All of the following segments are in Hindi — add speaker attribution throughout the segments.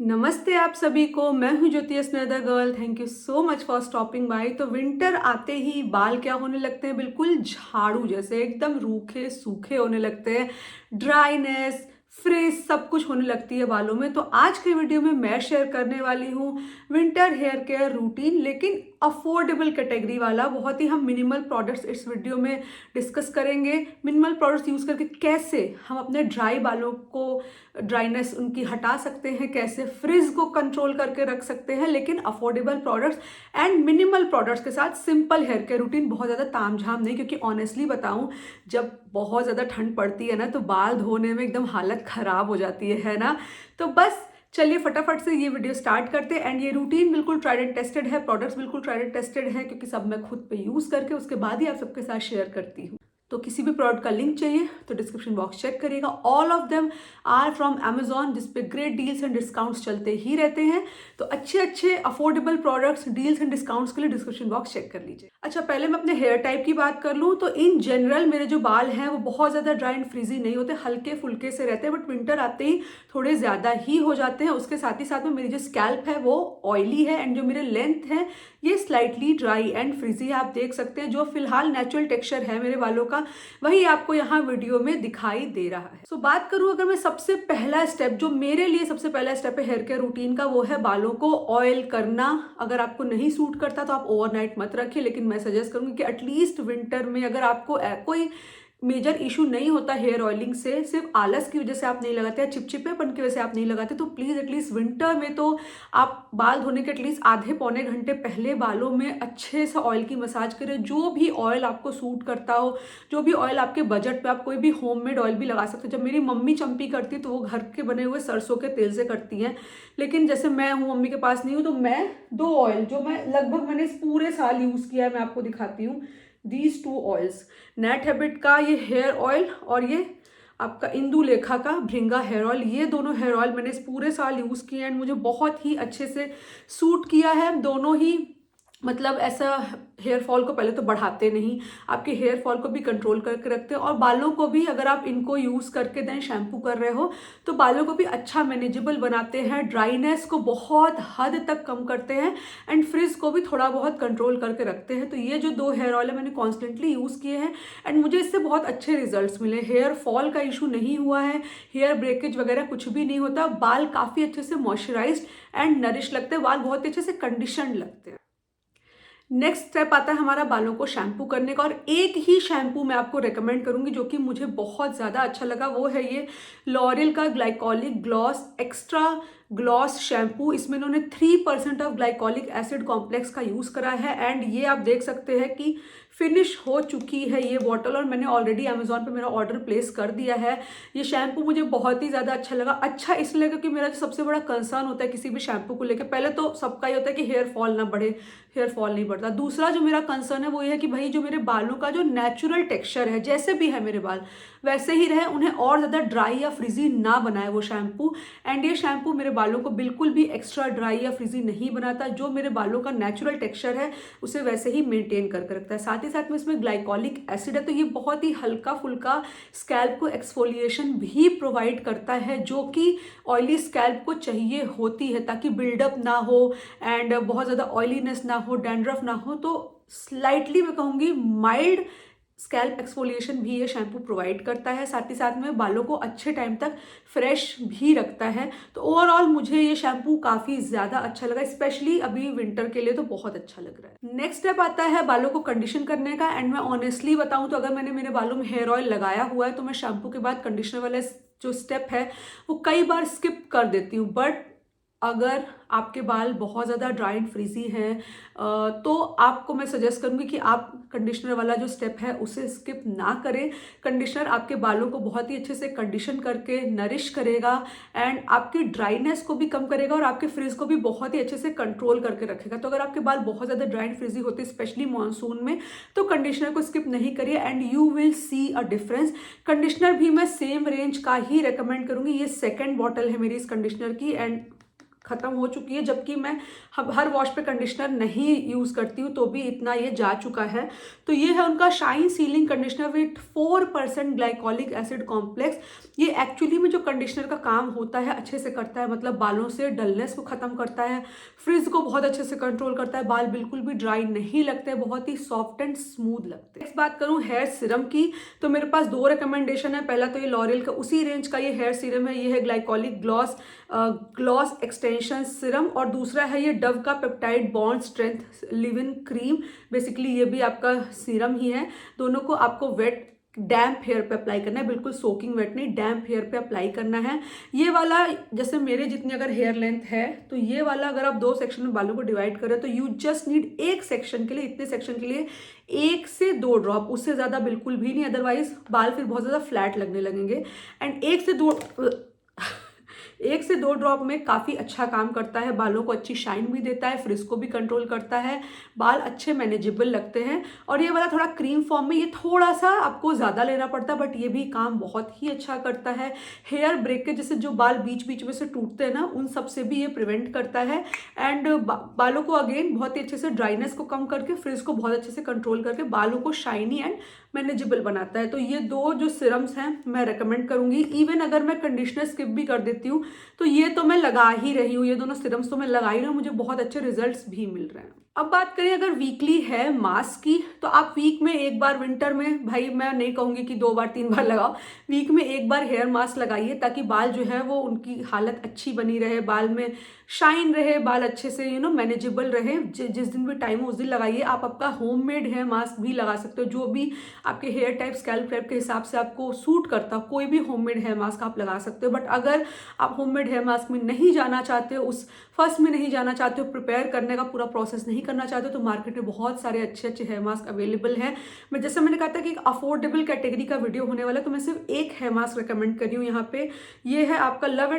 Speaker 1: नमस्ते आप सभी को। मैं हूं ज्योति स्नेदा girl. Thank you so much for stopping by. तो विंटर आते ही बाल क्या होने लगते हैं, बिल्कुल झाड़ू जैसे एकदम रूखे सूखे होने लगते हैं। ड्राइनेस, फ्रिज सब कुछ होने लगती है बालों में। तो आज के वीडियो में मैं शेयर करने वाली हूँ विंटर हेयर केयर रूटीन, लेकिन अफोर्डेबल कैटेगरी वाला। बहुत ही हम मिनिमल प्रोडक्ट्स इस वीडियो में डिस्कस करेंगे। मिनिमल प्रोडक्ट्स यूज करके कैसे हम अपने ड्राई बालों को ड्राइनेस उनकी हटा सकते हैं, कैसे फ्रिज को कंट्रोल करके रख सकते हैं, लेकिन affordable products and minimal products के साथ सिंपल हेयर केयर रूटीन। बहुत ज़्यादा तामझाम नहीं, क्योंकि ऑनेस्टली बताऊं, जब बहुत ज़्यादा ठंड पड़ती है ना तो बाल धोने में एकदम हालत ख़राब हो जाती है ना। तो बस चलिए फटाफट से ये वीडियो स्टार्ट करते हैं। एंड ये रूटीन बिल्कुल ट्राइड एंड टेस्टेड है, प्रोडक्ट्स बिल्कुल ट्राइड एंड टेस्टेड है, क्योंकि सब मैं खुद पे यूज़ करके उसके बाद ही आप सबके साथ शेयर करती हूँ। तो किसी भी प्रोडक्ट का लिंक चाहिए तो डिस्क्रिप्शन बॉक्स चेक करिएगा। All of them are from Amazon, जिसपे ग्रेट डील्स एंड डिस्काउंट्स चलते ही रहते हैं। तो अच्छे अच्छे affordable products, deals and discounts के लिए डिस्क्रिप्शन बॉक्स चेक कर लीजिए। अच्छा, पहले मैं अपने हेयर टाइप की बात कर लूँ तो इन जनरल मेरे जो बाल हैं वो बहुत ज़्यादा ड्राई एंड फ्रीजी नहीं होते, हल्के फुल्के से रहते हैं। बट विंटर आते ही थोड़े ज़्यादा ही हो जाते हैं। उसके साथ ही साथ में मेरी जो स्कैल्प है वो ऑयली है, एंड जो मेरे लेंथ है ये स्लाइटली ड्राई एंड फ्रीजी है। आप देख सकते हैं जो फिलहाल नेचुरल टेक्सचर है मेरे बालों का, वही आपको यहाँ वीडियो में दिखाई दे रहा है। सो बात करूं अगर मैं सबसे पहला स्टेप, जो मेरे लिए सबसे पहला स्टेप है हेयर केयर रूटीन का, वो है बालों को ऑयल करना। अगर आपको नहीं सूट करता तो आप ओवरनाइट मत रखिए, लेकिन मैं सजेस्ट करूंगी कि एटलीस्ट विंटर में, अगर आपको कोई मेजर इशू नहीं होता हेयर ऑयलिंग से, सिर्फ आलस की वजह से आप नहीं लगाते या चिपचिपेपन की वजह से आप नहीं लगाते, तो प्लीज़ एटलीस्ट विंटर में तो आप बाल धोने के एटलीस्ट आधे पौने घंटे पहले बालों में अच्छे से ऑयल की मसाज करें। जो भी ऑयल आपको सूट करता हो, जो भी ऑयल आपके बजट पे, आप कोई भी होममेड ऑयल भी लगा सकते हो। जब मेरी मम्मी चंपी करती तो वो घर के बने हुए सरसों के तेल से करती हैं, लेकिन जैसे मैं हूँ, मम्मी के पास नहीं हूँ, तो मैं दो ऑयल जो मैं लगभग मैंने इस पूरे साल यूज़ किया है, मैं आपको दिखाती हूँ। These two oils, net habit का ये हेयर ऑयल और ये आपका इंदु लेखा का भृंगा हेयर ऑयल, ये दोनों हेयर ऑयल मैंने इस पूरे साल यूज़ किए एंड मुझे बहुत ही अच्छे से सूट किया है। दोनों ही मतलब ऐसा हेयर फॉल को पहले तो बढ़ाते नहीं, आपके हेयर फॉल को भी कंट्रोल करके रखते हैं, और बालों को भी अगर आप इनको यूज़ करके दें शैम्पू कर रहे हो तो बालों को भी अच्छा मैनेजेबल बनाते हैं, ड्राइनेस को बहुत हद तक कम करते हैं, एंड फ्रिज को भी थोड़ा बहुत कंट्रोल करके रखते हैं। तो ये जो दो हेयर ऑयल है मैंने कॉन्स्टेंटली यूज़ किए हैं एंड मुझे इससे बहुत अच्छे रिजल्ट्स मिले। हेयर फॉल का इशू नहीं हुआ है, हेयर ब्रेकेज वगैरह कुछ भी नहीं होता, बाल काफ़ी अच्छे से मॉइस्चराइज्ड एंड नरिश लगते हैं, बाल बहुत अच्छे से कंडीशनड लगते हैं। नेक्स्ट स्टेप आता है हमारा बालों को शैम्पू करने का, और एक ही शैम्पू मैं आपको रेकमेंड करूंगी जो कि मुझे बहुत ज़्यादा अच्छा लगा, वो है ये लॉरियल का glycolic gloss extra gloss shampoo. इसमें इन्होंने 3% ऑफ ग्लाइकोलिक एसिड कॉम्प्लेक्स का यूज़ करा है, एंड ये आप देख सकते हैं कि फिनिश हो चुकी है ये बॉटल, और मैंने ऑलरेडी अमेजोन पे मेरा ऑर्डर प्लेस कर दिया है। ये शैम्पू मुझे बहुत ही ज़्यादा अच्छा लगा। अच्छा इसलिए लगा कि मेरा जो सबसे बड़ा कंसर्न होता है किसी भी शैम्पू को लेकर, पहले तो सबका ही होता है कि हेयर फॉल ना बढ़े, हेयर फॉल नहीं बढ़ता। दूसरा जो मेरा कंसर्न है वो ये है कि भाई जो मेरे बालों का जो नेचुरल टेक्सचर है, जैसे भी है मेरे बाल वैसे ही रहे, उन्हें और ज़्यादा ड्राई या फ्रिजी ना बनाए वो शैम्पू। एंड ये शैम्पू मेरे बालों को बिल्कुल भी एक्स्ट्रा ड्राई या फ्रिजी नहीं बनाता, जो मेरे बालों का नेचुरल टेक्सचर है उसे वैसे ही मेंटेन करके रखता है। साथ ही साथ में इसमें ग्लाइकोलिक एसिड है, तो ये बहुत ही हल्का फुल्का स्कैल्प को एक्सफोलिएशन भी प्रोवाइड करता है, जो कि ऑयली स्कैल्प को चाहिए होती है, ताकि बिल्डअप ना हो एंड बहुत ज़्यादा ऑयलीनेस ना हो, डैंड्रफ ना हो। तो स्लाइटली मैं कहूँगी माइल्ड स्कैल्प एक्सफोलिएशन भी ये शैम्पू प्रोवाइड करता है। साथ ही साथ में बालों को अच्छे टाइम तक फ्रेश भी रखता है। तो ओवरऑल मुझे ये शैम्पू काफ़ी ज़्यादा अच्छा लगा, स्पेशली अभी विंटर के लिए तो बहुत अच्छा लग रहा है। नेक्स्ट स्टेप आता है बालों को कंडीशन करने का, एंड मैं ऑनेस्टली बताऊं तो अगर मैंने मेरे बालों में हेयर ऑयल लगाया हुआ है तो मैं शैम्पू के बाद कंडीशनर वाला जो स्टेप है वो कई बार स्किप कर देती हूँ। बट अगर आपके बाल बहुत ज़्यादा ड्राई एंड फ्रीजी हैं तो आपको मैं सजेस्ट करूँगी कि आप कंडीशनर वाला जो स्टेप है उसे स्किप ना करें। कंडीशनर आपके बालों को बहुत ही अच्छे से कंडीशन करके नरिश करेगा एंड आपकी ड्राइनेस को भी कम करेगा और आपके फ्रिज को भी बहुत ही अच्छे से कंट्रोल करके रखेगा। तो अगर आपके बाल बहुत ज़्यादा ड्राई एंड फ्रीजी होते हैं स्पेशली मानसून में, तो कंडीशनर को स्किप नहीं करिए and you will see a difference. Conditioner भी मैं सेम रेंज का ही रेकमेंड करूँगी। ये सेकेंड बॉटल है मेरी इस कंडीशनर की, एंड ख़त्म हो चुकी है, जबकि मैं हर वॉश पे कंडीशनर नहीं यूज़ करती हूँ तो भी इतना ये जा चुका है। तो ये है उनका shine ceiling conditioner with 4% glycolic acid complex. ये एक्चुअली में जो कंडीशनर का काम होता है अच्छे से करता है, मतलब बालों से डलनेस को ख़त्म करता है, फ्रिज को बहुत अच्छे से कंट्रोल करता है, बाल बिल्कुल भी ड्राई नहीं लगते, बहुत ही सॉफ्ट एंड स्मूथ लगते हैं। इस बात करूँ हेयर सीरम की, तो मेरे पास 2 रिकमेंडेशन है। पहला तो ये लॉरियल का उसी रेंज का ये हेयर सीरम है, ये है ग्लाइकोलिक ग्लॉस एक्सटेंशन सीरम, और दूसरा है ये डव का peptide bond strength live in cream. Basically ये भी आपका सीरम ही है। दोनों को आपको वेट डैम्प हेयर पे अप्लाई करना है, बिल्कुल सोकिंग वेट नहीं, डैम्प हेयर पे अप्लाई करना है। ये वाला जैसे मेरे जितनी अगर हेयर लेंथ है तो ये वाला अगर आप 2 सेक्शन में बालों को डिवाइड करें तो यू जस्ट नीड एक सेक्शन के लिए, इतने सेक्शन के लिए 1 से 2 ड्रॉप, उससे ज़्यादा बिल्कुल भी नहीं, अदरवाइज बाल फिर बहुत ज़्यादा फ्लैट लगने लगेंगे। एंड 1 से 2 ड्रॉप में काफ़ी अच्छा काम करता है, बालों को अच्छी शाइन भी देता है, फ्रिज को भी कंट्रोल करता है, बाल अच्छे मैनेजेबल लगते हैं। और ये वाला थोड़ा क्रीम फॉर्म में, ये थोड़ा सा आपको ज़्यादा लेना पड़ता है, बट ये भी काम बहुत ही अच्छा करता है। हेयर ब्रेकेज जैसे जो बाल बीच बीच में से टूटते हैं ना, उन सब से भी ये प्रिवेंट करता है। एंड बालों को अगेन बहुत ही अच्छे से ड्राइनेस को कम करके, फ्रिज को बहुत अच्छे से कंट्रोल करके बालों को शाइनी एंड मैनेजेबल बनाता है। तो ये 2 जो सिरम्स हैं मैं रेकमेंड करूंगी। इवन अगर मैं कंडीशनर स्किप भी कर देती हूँ तो ये तो मैं लगा ही रही हूँ, ये दोनों सिरम्स तो मैं लगा ही रही हूँ, मुझे बहुत अच्छे रिजल्ट्स भी मिल रहे हैं। अब बात करें अगर वीकली है मास्क की, तो आप वीक में एक बार, विंटर में भाई मैं नहीं कहूँगी कि 2 बार 3 बार लगाओ, वीक में एक बार हेयर मास्क लगाइए, ताकि बाल जो है वो उनकी हालत अच्छी बनी रहे, बाल में शाइन रहे, बाल अच्छे से मैनेजेबल रहे। जिस दिन भी टाइम हो उस दिन लगाइए। आप आपका होममेड हेयर मास्क भी लगा सकते हो, जो भी आपके हेयर टाइप स्कैल्प टाइप के हिसाब से आपको सूट करता हो, कोई भी होममेड हेयर मास्क आप लगा सकते हो। बट अगर आप होममेड हेयर मास्क में नहीं जाना चाहते हो, उस फर्स्ट में नहीं जाना चाहते हो, प्रिपेयर करने का पूरा प्रोसेस नहीं करना चाहते हो, तो मार्केट में बहुत सारे अच्छे अच्छे हेयर मास्क अवेलेबल हैं। मैं जैसे मैंने कहा था कि एक अफोर्डेबल कैटेगरी का वीडियो होने वाला है, तो मैं सिर्फ एक हेयर मास्क रिकमेंड कर रही हूँ यहाँ पे। ये है आपका लव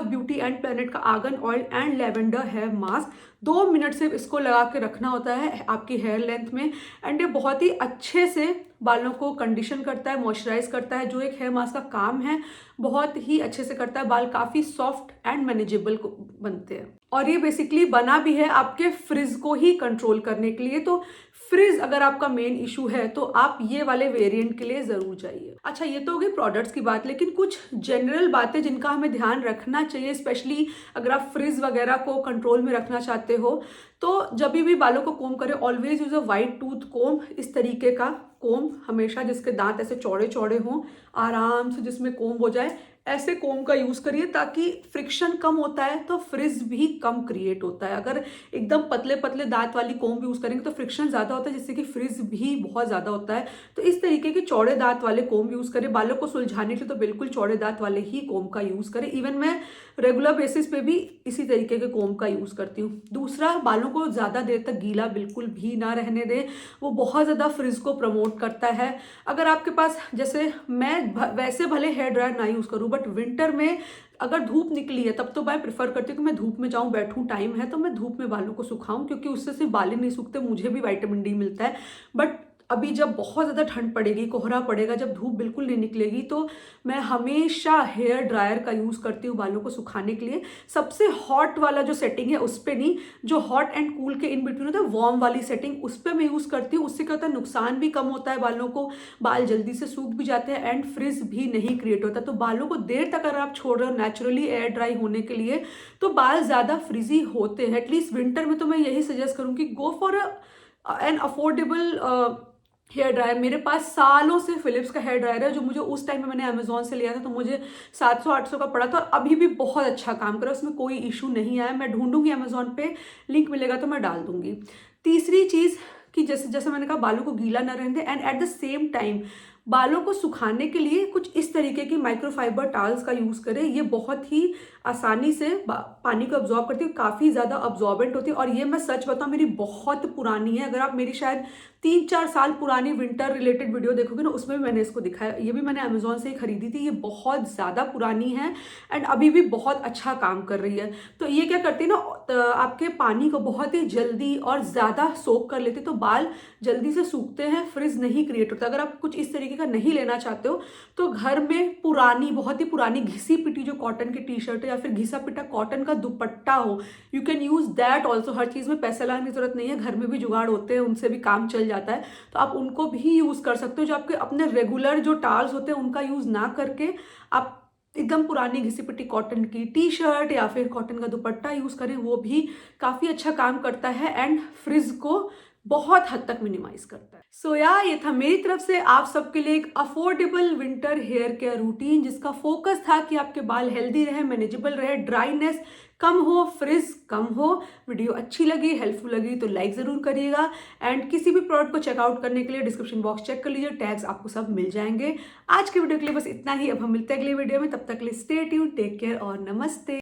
Speaker 1: ब्यूटी एंड प्लेनेट का argan oil and lavender hair mask. 2 minute से इसको लगा के रखना होता है आपकी हेयर लेंथ में, एंड ये बहुत ही अच्छे से बालों को कंडीशन करता है, मॉइस्चराइज करता है, जो एक हेयर मास्क का काम है बहुत ही अच्छे से करता है। बाल काफ़ी सॉफ्ट एंड मैनेजेबल बनते हैं, और ये बेसिकली बना भी है आपके फ्रिज को ही कंट्रोल करने के लिए। तो फ्रिज अगर आपका मेन इशू है तो आप ये वाले वेरिएंट के लिए ज़रूर जाइए। अच्छा, ये तो हो गई प्रोडक्ट्स की बात, लेकिन कुछ जनरल बातें जिनका हमें ध्यान रखना चाहिए, स्पेशली अगर आप फ्रिज वगैरह को कंट्रोल में रखना चाहते हो। तो जब भी बालों को कोम करें, always use a wide tooth comb, इस तरीके का कोम हमेशा, जिसके दांत ऐसे चौड़े चौड़े हों, आराम से जिसमें कोम हो जाए, ऐसे कोम का यूज करिए, ताकि फ्रिक्शन कम होता है तो फ्रिज भी कम क्रिएट होता है। अगर एकदम पतले पतले दांत वाली कोम यूज करेंगे तो फ्रिक्शन ज्यादा होता है, जिससे कि फ्रिज भी बहुत ज्यादा होता है। तो इस तरीके के चौड़े दांत वाले कोम यूज करें। बालों को सुलझाने के लिए तो बिल्कुल चौड़े दांत वाले ही कोम का यूज करें। इवन मैं रेगुलर बेसिस पे भी इसी तरीके के कोम का यूज करती हूँ। दूसरा, बालों को ज्यादा देर तक गीला बिल्कुल भी ना रहने दें, वो बहुत ज्यादा फ्रिज को प्रमोट करता है। अगर आपके पास, जैसे मैं वैसे भले हेयर ड्रायर ना यूज करूँ, बट विंटर में अगर धूप निकली है तब तो मैं प्रेफर करती हूँ कि मैं धूप में जाऊँ, बैठूँ, टाइम है तो मैं धूप में बालों को सुखाऊं, क्योंकि उससे सिर्फ बाल ही नहीं सूखते, मुझे भी विटामिन डी मिलता है। बट अभी जब बहुत ज़्यादा ठंड पड़ेगी, कोहरा पड़ेगा, जब धूप बिल्कुल नहीं निकलेगी, तो मैं हमेशा हेयर ड्रायर का यूज़ करती हूँ बालों को सुखाने के लिए। सबसे हॉट वाला जो सेटिंग है उस पर नहीं, जो हॉट एंड कूल के इन बिटवीन होता है, वार्म वाली सेटिंग, उस पर मैं यूज़ करती हूँ। उससे क्या होता है, नुकसान भी कम होता है बालों को, बाल जल्दी से सूख भी जाते हैं, एंड फ्रिज भी नहीं क्रिएट होता। तो बालों को देर तक अगर आप छोड़ रहे हो नेचुरली एयर ड्राई होने के लिए, तो बाल ज़्यादा फ्रिजी होते हैं। एटलीस्ट विंटर में तो मैं यही सजेस्ट करूँगी, go for an affordable hair dryer. मेरे पास सालों से फिलिप्स का हेयर ड्रायर है, जो मुझे उस टाइम में मैंने अमेजोन से लिया था, तो मुझे 700-800 का पड़ा था, और अभी भी बहुत अच्छा काम कर रहा है, उसमें कोई इशू नहीं आया। मैं ढूंढूंगी अमेजोन पे, लिंक मिलेगा तो मैं डाल दूंगी। तीसरी चीज़ कि जैसे जैसे मैंने कहा, बालों को गीला न रहने दें, and at the same time बालों को सुखाने के लिए कुछ इस तरीके की माइक्रोफाइबर टाल्स का यूज़ करें। ये बहुत ही आसानी से पानी को अब्जॉर्ब करती है, काफ़ी ज़्यादा अब्जॉर्बेंट होती है। और ये मैं सच बताऊँ, मेरी बहुत पुरानी है। अगर आप मेरी शायद 3-4 साल पुरानी विंटर रिलेटेड वीडियो देखोगे ना, उसमें भी मैंने इसको दिखाया। ये भी मैंने अमेजोन से ही खरीदी थी। ये बहुत ज़्यादा पुरानी है एंड अभी भी बहुत अच्छा काम कर रही है। तो ये क्या करती है ना, आपके पानी को बहुत ही जल्दी और ज़्यादा सोक कर लेती है, तो बाल जल्दी से सूखते हैं, फ्रिज नहीं क्रिएट होता। अगर आप कुछ इस तरीके का नहीं लेना चाहते हो तो घर में पुरानी, बहुत ही पुरानी घिसी पिटी जो कॉटन की टी शर्ट है या फिर घिसा पिटा कॉटन का दुपट्टा हो, you can use that also. हर चीज़ में पैसे लगाने की जरूरत नहीं है, घर में भी जुगाड़ होते हैं, उनसे भी काम चल जाता है, तो आप उनको भी यूज़ कर सकते हो। जो आपके अपने रेगुलर जो टाल्स होते हैं उनका यूज़ ना करके आप एकदम पुरानी घिसी पिटी कॉटन की टी शर्ट या फिर कॉटन का दुपट्टा यूज़ करें, वो भी काफ़ी अच्छा काम करता है एंड फ्रिज को बहुत हद तक मिनिमाइज करता है। सो ये था मेरी तरफ से आप सबके लिए एक affordable winter hair care routine जिसका फोकस था कि आपके बाल हेल्दी रहे, मैनेजेबल रहे, ड्राइनेस कम हो, फ्रिज कम हो। वीडियो अच्छी लगी, हेल्पफुल लगी तो लाइक जरूर करिएगा एंड किसी भी प्रोडक्ट को चेकआउट करने के लिए डिस्क्रिप्शन बॉक्स चेक कर लीजिए, टैग्स आपको सब मिल जाएंगे। आज के वीडियो के लिए बस इतना ही, अब हम मिलते हैं अगले वीडियो में, तब तक के लिए स्टे ट्यून्ड, टेक केयर और नमस्ते।